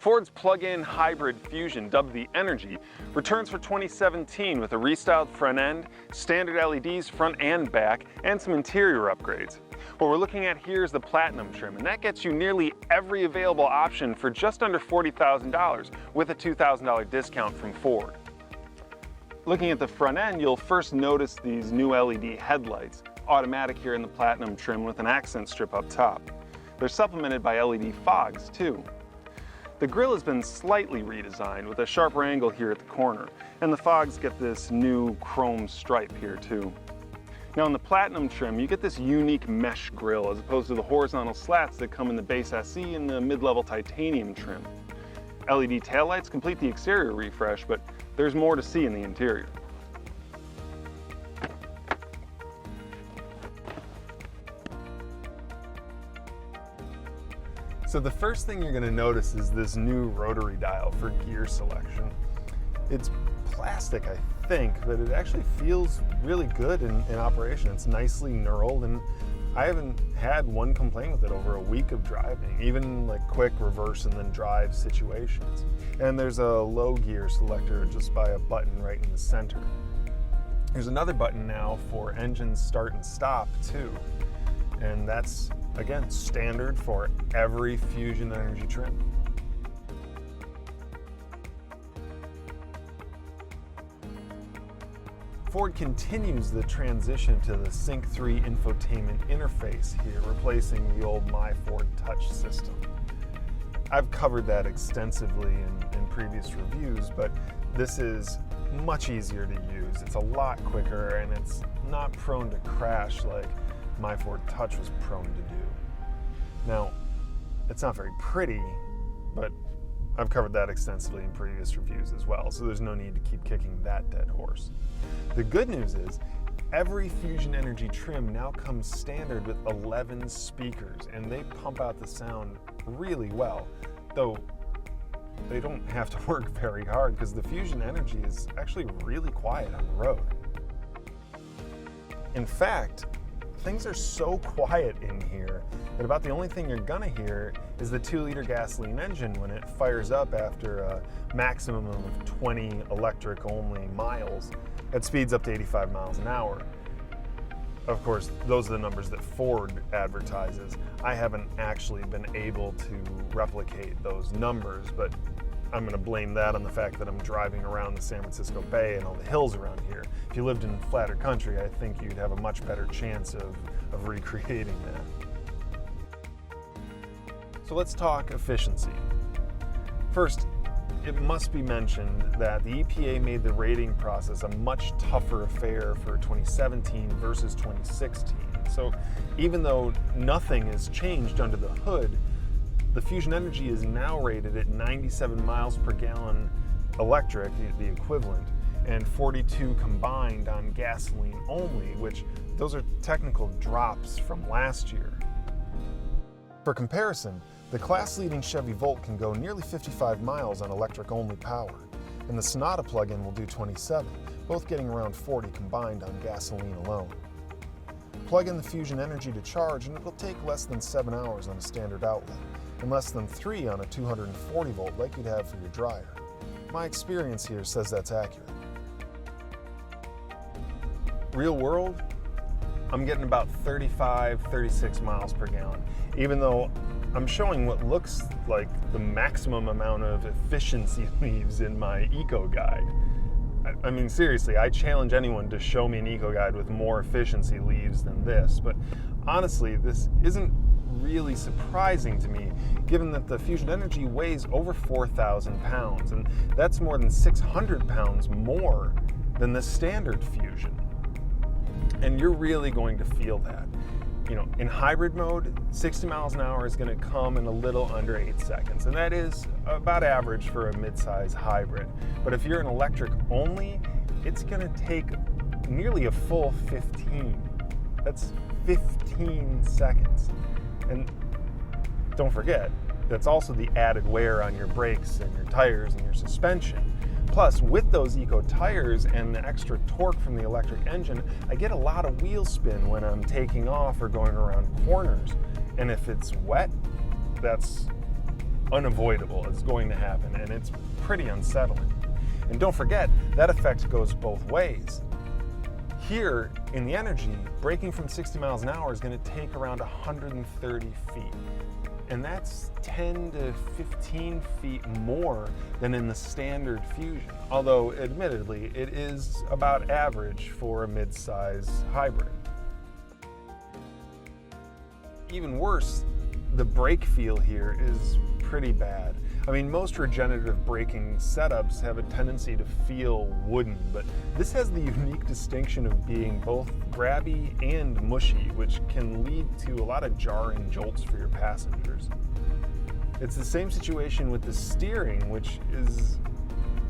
Ford's plug-in hybrid Fusion, dubbed the Energi, returns for 2017 with a restyled front end, standard LEDs front and back, and some interior upgrades. What we're looking at here is the Platinum trim, and that gets you nearly every available option for just under $40,000 with a $2,000 discount from Ford. Looking at the front end, you'll first notice these new LED headlights, automatic here in the Platinum trim with an accent strip up top. They're supplemented by LED fogs too. The grille has been slightly redesigned with a sharper angle here at the corner, and the fogs get this new chrome stripe here too. Now in the Platinum trim, you get this unique mesh grille as opposed to the horizontal slats that come in the base SE and the mid-level titanium trim. LED taillights complete the exterior refresh, but there's more to see in the interior. So the first thing you're going to notice is this new rotary dial for gear selection. It's plastic, I think, but it actually feels really good in operation. It's nicely knurled, and I haven't had one complaint with it over a week of driving, even like quick reverse and then drive situations. And there's a low gear selector just by a button right in the center. There's another button now for engine start and stop too, and that's again standard for every Fusion Energi trim. Ford continues the transition to the Sync 3 infotainment interface here, replacing the old My Ford Touch system. I've covered that extensively in previous reviews, but this is much easier to use. It's a lot quicker, and it's not prone to crash like My Ford Touch was prone to do. Now, it's not very pretty, but I've covered that extensively in previous reviews as well, so there's no need to keep kicking that dead horse. The good news is, every Fusion Energi trim now comes standard with 11 speakers, and they pump out the sound really well, though they don't have to work very hard because the Fusion Energi is actually really quiet on the road. In fact, things are so quiet in here that about the only thing you're gonna hear is the 2-liter gasoline engine when it fires up after a maximum of 20 electric-only miles at speeds up to 85 miles an hour. Of course, those are the numbers that Ford advertises. I haven't actually been able to replicate those numbers, but I'm gonna blame that on the fact that I'm driving around the San Francisco Bay and all the hills around here. If you lived in flatter country, I think you'd have a much better chance of recreating that. So let's talk efficiency. First, it must be mentioned that the EPA made the rating process a much tougher affair for 2017 versus 2016. So even though nothing has changed under the hood, the Fusion Energi is now rated at 97 miles per gallon electric, the equivalent, and 42 combined on gasoline only, which those are technical drops from last year. For comparison, the class-leading Chevy Volt can go nearly 55 miles on electric-only power, and the Sonata plug-in will do 27, both getting around 40 combined on gasoline alone. Plug in the Fusion Energi to charge, and it will take less than 7 hours on a standard outlet, and less than 3 on a 240 volt like you'd have for your dryer. My experience here says that's accurate. Real world, I'm getting about 35, 36 miles per gallon, even though I'm showing what looks like the maximum amount of efficiency leaves in my eco guide. I mean, seriously, I challenge anyone to show me an eco guide with more efficiency leaves than this, but honestly, this isn't really surprising to me, given that the Fusion Energi weighs over 4,000 pounds, and that's more than 600 pounds more than the standard Fusion. And you're really going to feel that. You know, in hybrid mode, 60 miles an hour is going to come in a little under 8 seconds, and that is about average for a mid-size hybrid. But if you're an electric only, it's going to take nearly a full 15. That's 15 seconds. And don't forget, that's also the added wear on your brakes and your tires and your suspension. Plus, with those eco tires and the extra torque from the electric engine, I get a lot of wheel spin when I'm taking off or going around corners. And if it's wet, that's unavoidable. It's going to happen, and it's pretty unsettling. And don't forget, that effect goes both ways. Here in the Energi, braking from 60 miles an hour is going to take around 130 feet. And that's 10 to 15 feet more than in the standard Fusion. Although, admittedly, it is about average for a mid-size hybrid. Even worse, the brake feel here is pretty bad. I mean, most regenerative braking setups have a tendency to feel wooden, but this has the unique distinction of being both grabby and mushy, which can lead to a lot of jarring jolts for your passengers. It's the same situation with the steering, which is,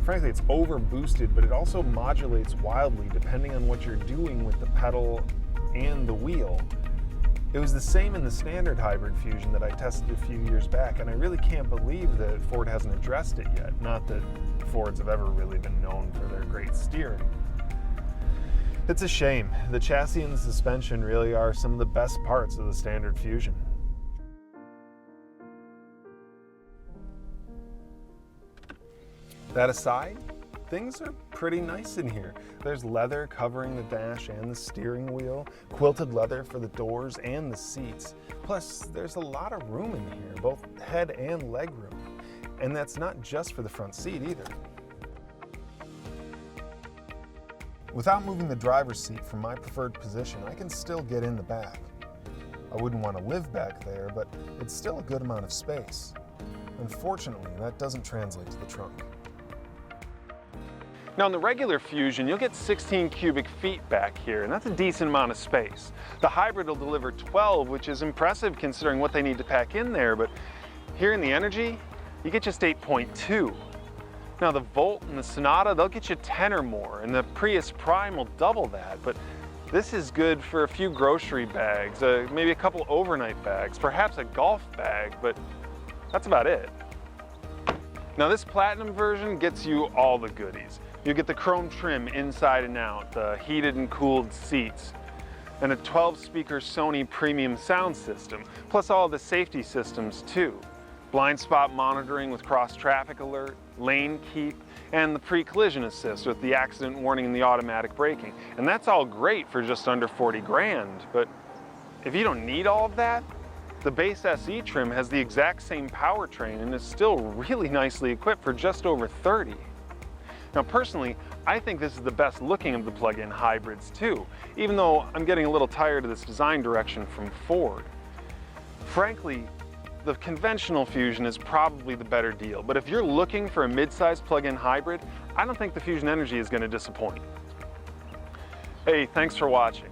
frankly, it's over boosted, but it also modulates wildly depending on what you're doing with the pedal and the wheel. It was the same in the standard hybrid Fusion that I tested a few years back, and I really can't believe that Ford hasn't addressed it yet. Not that Fords have ever really been known for their great steering. It's a shame. The chassis and the suspension really are some of the best parts of the standard Fusion. That aside, things are pretty nice in here. There's leather covering the dash and the steering wheel, quilted leather for the doors and the seats. Plus, there's a lot of room in here, both head and leg room. And that's not just for the front seat either. Without moving the driver's seat from my preferred position, I can still get in the back. I wouldn't want to live back there, but it's still a good amount of space. Unfortunately, that doesn't translate to the trunk. Now in the regular Fusion, you'll get 16 cubic feet back here, and that's a decent amount of space. The hybrid will deliver 12, which is impressive considering what they need to pack in there, but here in the Energi, you get just 8.2. Now the Volt and the Sonata, they'll get you 10 or more, and the Prius Prime will double that, but this is good for a few grocery bags, maybe a couple overnight bags, perhaps a golf bag, but that's about it. Now this Platinum version gets you all the goodies. You get the chrome trim inside and out, the heated and cooled seats, and a 12-speaker Sony premium sound system, plus all the safety systems too. Blind spot monitoring with cross-traffic alert, lane keep, and the pre-collision assist with the accident warning and the automatic braking. And that's all great for just under 40 grand, but if you don't need all of that, the base SE trim has the exact same powertrain and is still really nicely equipped for just over 30. Now personally, I think this is the best looking of the plug-in hybrids too, even though I'm getting a little tired of this design direction from Ford. Frankly, the conventional Fusion is probably the better deal, but if you're looking for a mid-size plug-in hybrid, I don't think the Fusion Energi is going to disappoint. Hey, thanks for watching.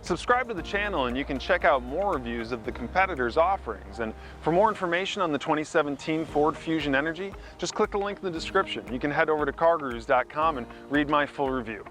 Subscribe to the channel and you can check out more reviews of the competitors' offerings. And for more information on the 2017 Ford Fusion Energi, just click the link in the description. You can head over to CarGurus.com and read my full review.